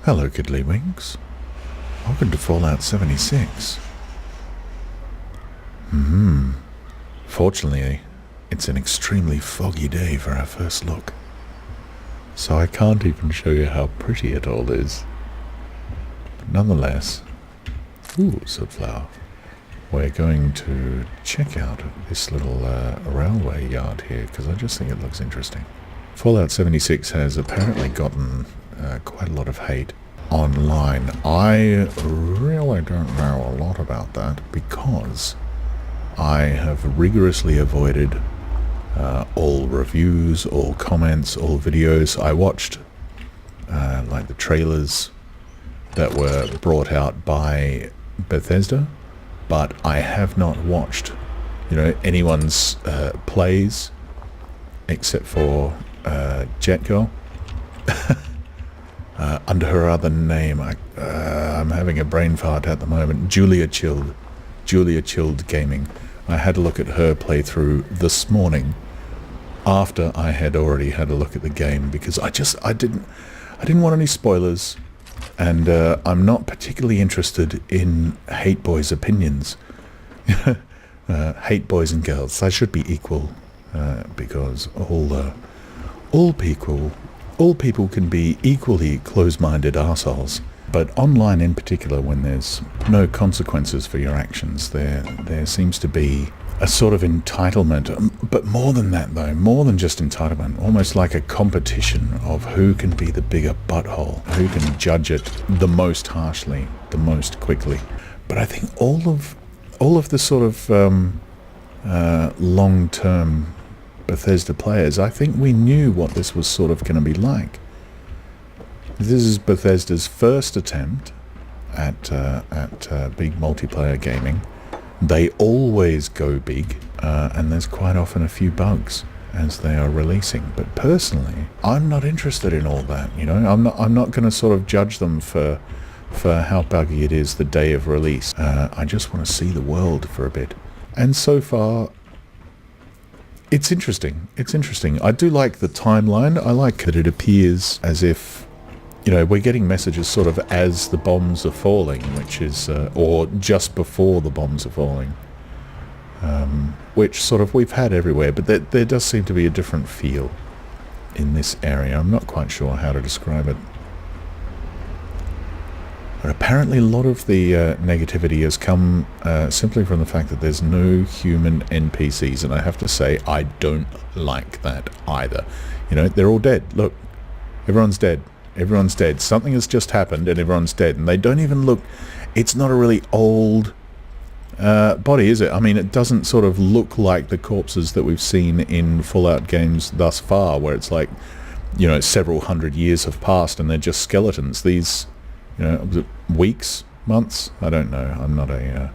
Hello, Kiddlywinks. Welcome to Fallout 76. Fortunately, it's an extremely foggy day for our first look, so I can't even show you how pretty it all is. But nonetheless, Sudflower, we're going to check out this little railway yard here, because I just think it looks interesting. Fallout 76 has apparently gotten quite a lot of hate online. I really don't know a lot about that because I have rigorously avoided all reviews, all comments, all videos. I watched like the trailers that were brought out by Bethesda, but I have not watched, anyone's plays except for Jet Girl. Under her other name, I'm having a brain fart at the moment. Julia Chilled Gaming. I had a look at her playthrough this morning after I had already had a look at the game, because I didn't want any spoilers, and I'm not particularly interested in hate boys' opinions. Hate boys and girls. I should be equal, because all people can be equally close-minded arseholes. But online in particular, when there's no consequences for your actions, there seems to be a sort of entitlement. But more than that, though, more than just entitlement, almost like a competition of who can be the bigger butthole, who can judge it the most harshly, the most quickly. But I think all of the sort of long-term Bethesda players, I think we knew what this was sort of going to be like. This is Bethesda's first attempt at big multiplayer gaming. They always go big, and there's quite often a few bugs as they are releasing. But personally, I'm not interested in all that. I'm not going to sort of judge them for how buggy it is the day of release. I just want to see the world for a bit. And so far, it's interesting. I do like the timeline. I like that it appears as if, we're getting messages sort of as the bombs are falling, which is, or just before the bombs are falling, which sort of we've had everywhere, but there does seem to be a different feel in this area. I'm not quite sure how to describe it. But apparently a lot of the negativity has come simply from the fact that there's no human NPCs, and I have to say I don't like that either. They're all dead. Look, everyone's dead. Something has just happened and everyone's dead, and they don't even look... It's not a really old body, is it? I mean, it doesn't sort of look like the corpses that we've seen in Fallout games thus far, where it's like, several hundred years have passed and they're just skeletons. These... weeks, months? I don't know. I'm not a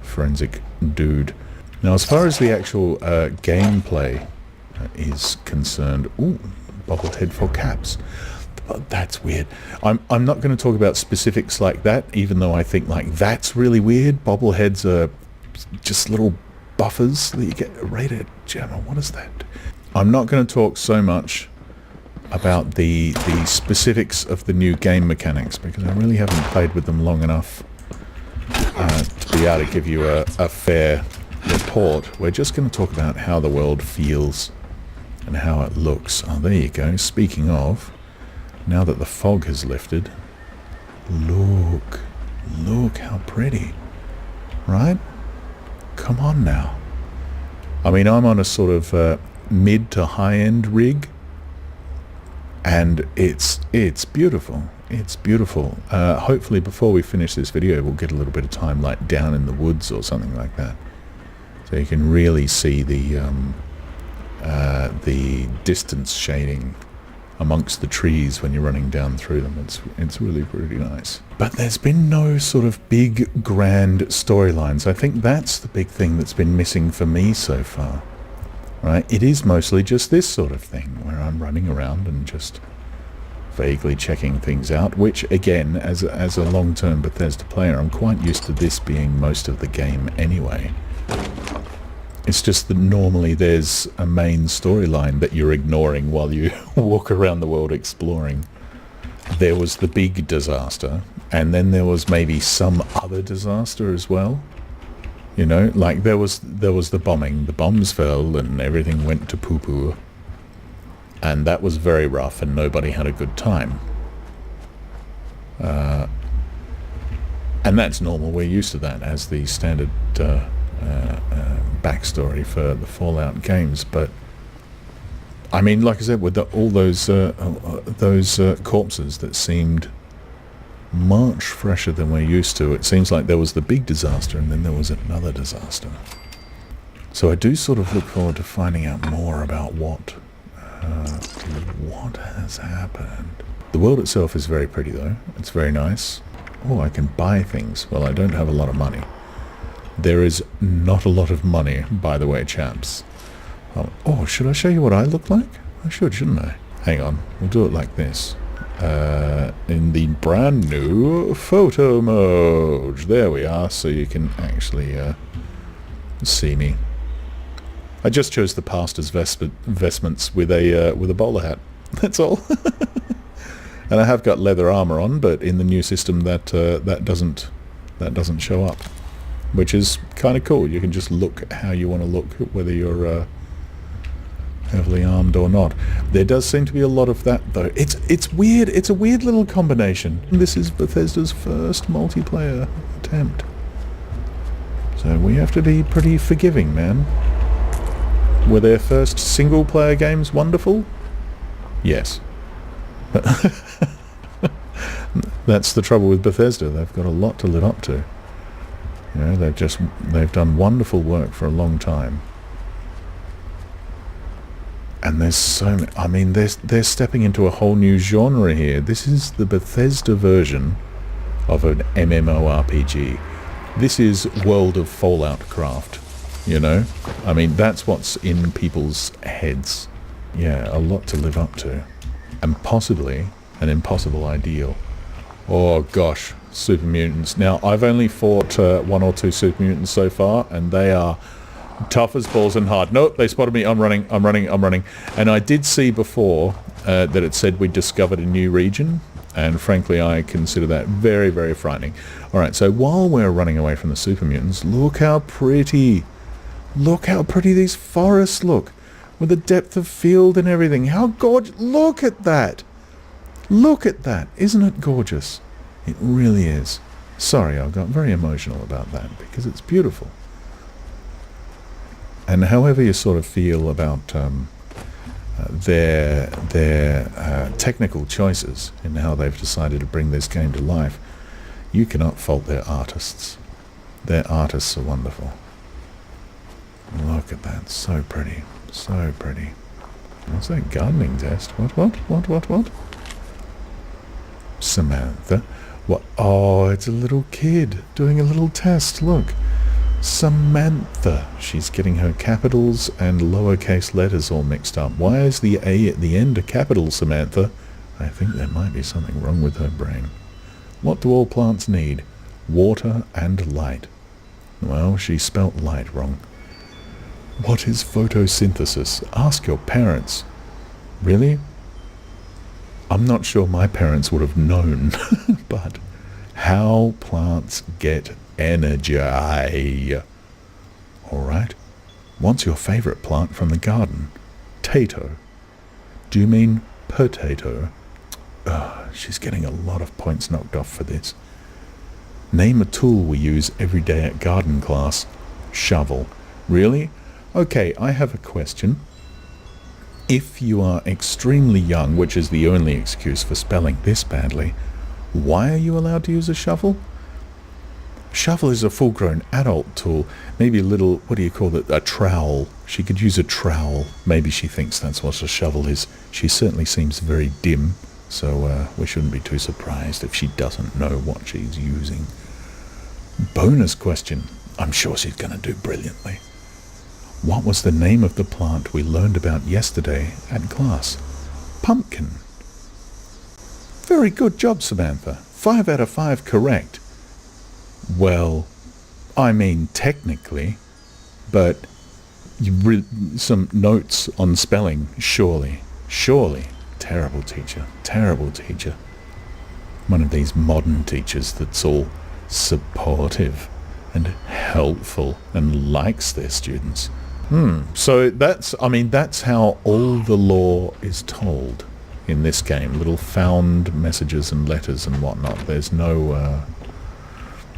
forensic dude. Now, as far as the actual gameplay is concerned... Ooh, bobblehead for caps. That's weird. I'm not going to talk about specifics like that, even though I think, that's really weird. Bobbleheads are just little buffers that you get rated. Gemma, what is that? I'm not going to talk so much about the specifics of the new game mechanics, because I really haven't played with them long enough to be able to give you a fair report. We're just going to talk about how the world feels and how it looks. Oh, there you go. Speaking of, now that the fog has lifted, look how pretty, right? Come on now. I mean, I'm on a sort of mid to high-end rig, and it's beautiful. It's beautiful. Hopefully before we finish this video, we'll get a little bit of time like down in the woods or something like that, so you can really see the distance shading amongst the trees when you're running down through them. It's really pretty nice. But there's been no sort of big grand storylines. I think that's the big thing that's been missing for me so far. Right? It is mostly just this sort of thing, where I'm running around and just vaguely checking things out, which, again, as a long-term Bethesda player, I'm quite used to this being most of the game anyway. It's just that normally there's a main storyline that you're ignoring while you walk around the world exploring. there was the big disaster, and then there was maybe some other disaster as well. You know, like there was the bombing. The bombs fell and everything went to poo-poo. And that was very rough and nobody had a good time. And that's normal. We're used to that as the standard backstory for the Fallout games. But I mean, like I said, with all those corpses that seemed much fresher than we're used to, it seems like there was the big disaster and then there was another disaster. So I do sort of look forward to finding out more about what has happened. The world itself is very pretty though. It's very nice. Oh, I can buy things. Well, I don't have a lot of money. There is not a lot of money, by the way, chaps. Oh, should I show you what I look like? I should, shouldn't I? Hang on, we'll do it like this. In the brand new photo mode. There we are, so you can actually see me. I just chose the pastor's vestments with a bowler hat. That's all. And I have got leather armor on, but in the new system that doesn't show up, which is kind of cool. You can just look how you want to look, whether you're heavily armed or not. There does seem to be a lot of that though. It's weird. It's a weird little combination. This is Bethesda's first multiplayer attempt, so we have to be pretty forgiving, man. Were their first single player games wonderful? Yes. That's the trouble with Bethesda. They've got a lot to live up to. You know, they've done wonderful work for a long time. And there's so many, I mean, they're stepping into a whole new genre here. This is the Bethesda version of an MMORPG. This is World of Fallout craft, you know? I mean, that's what's in people's heads. Yeah, a lot to live up to. And possibly an impossible ideal. Oh gosh, super mutants. Now, I've only fought one or two super mutants so far, and they are tough as balls and hard. Nope, they spotted me. I'm running. And I did see before that it said we discovered a new region, and frankly I consider that very, very frightening. Alright, so while we're running away from the super mutants, look how pretty these forests look, with the depth of field and everything. How gorgeous. Look at that. Isn't it gorgeous? It really is. Sorry, I got very emotional about that because it's beautiful. And however you sort of feel about their technical choices in how they've decided to bring this game to life, you cannot fault their artists. Their artists are wonderful. Look at that. So pretty. So pretty. What's that gardening test? What? Samantha. What? Oh, it's a little kid doing a little test. Look. Samantha. She's getting her capitals and lowercase letters all mixed up. Why is the A at the end a capital, Samantha? I think there might be something wrong with her brain. What do all plants need? Water and light. Well, she spelt light wrong. What is photosynthesis? Ask your parents. Really? I'm not sure my parents would have known, but how plants get energy. Alright. What's your favourite plant from the garden? Tato. Do you mean potato? She's getting a lot of points knocked off for this. Name a tool we use every day at garden class. Shovel. Really? Okay, I have a question. If you are extremely young, which is the only excuse for spelling this badly, why are you allowed to use a shovel? Shovel is a full-grown adult tool. Maybe a little, what do you call it, a trowel. She could use a trowel. Maybe she thinks that's what a shovel is. She certainly seems very dim, so we shouldn't be too surprised if she doesn't know what she's using. Bonus question. I'm sure she's going to do brilliantly. What was the name of the plant we learned about yesterday at class? Pumpkin. Very good job, Samantha. 5 out of 5 correct. Well, I mean technically, but some notes on spelling, surely. Terrible teacher. one of these modern teachers that's all supportive and helpful and likes their students. So that's how all the lore is told in this game. Little found messages and letters and whatnot. There's no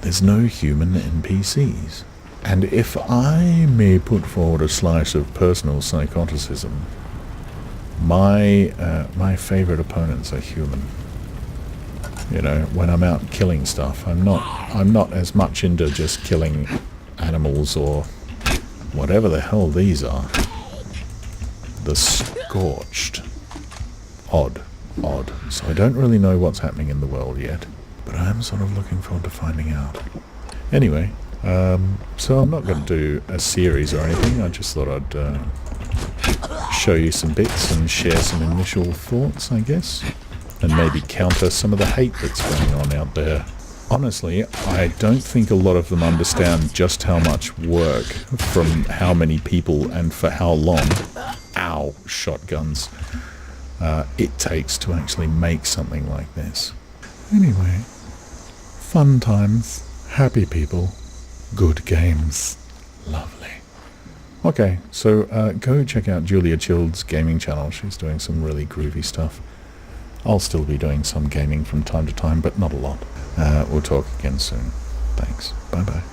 human NPCs. And if I may put forward a slice of personal psychoticism, my favorite opponents are human. You know, when I'm out killing stuff, I'm not as much into just killing animals or whatever the hell these are. The Scorched. Odd. So I don't really know what's happening in the world yet, but I'm sort of looking forward to finding out. Anyway, so I'm not going to do a series or anything. I just thought I'd show you some bits and share some initial thoughts, I guess, and maybe counter some of the hate that's going on out there. Honestly, I don't think a lot of them understand just how much work from how many people and for how long, shotguns, it takes to actually make something like this. Anyway, fun times, happy people, good games, lovely. Okay, so go check out Julia Child's gaming channel. She's doing some really groovy stuff. I'll still be doing some gaming from time to time, but not a lot. We'll talk again soon. Thanks. Bye-bye.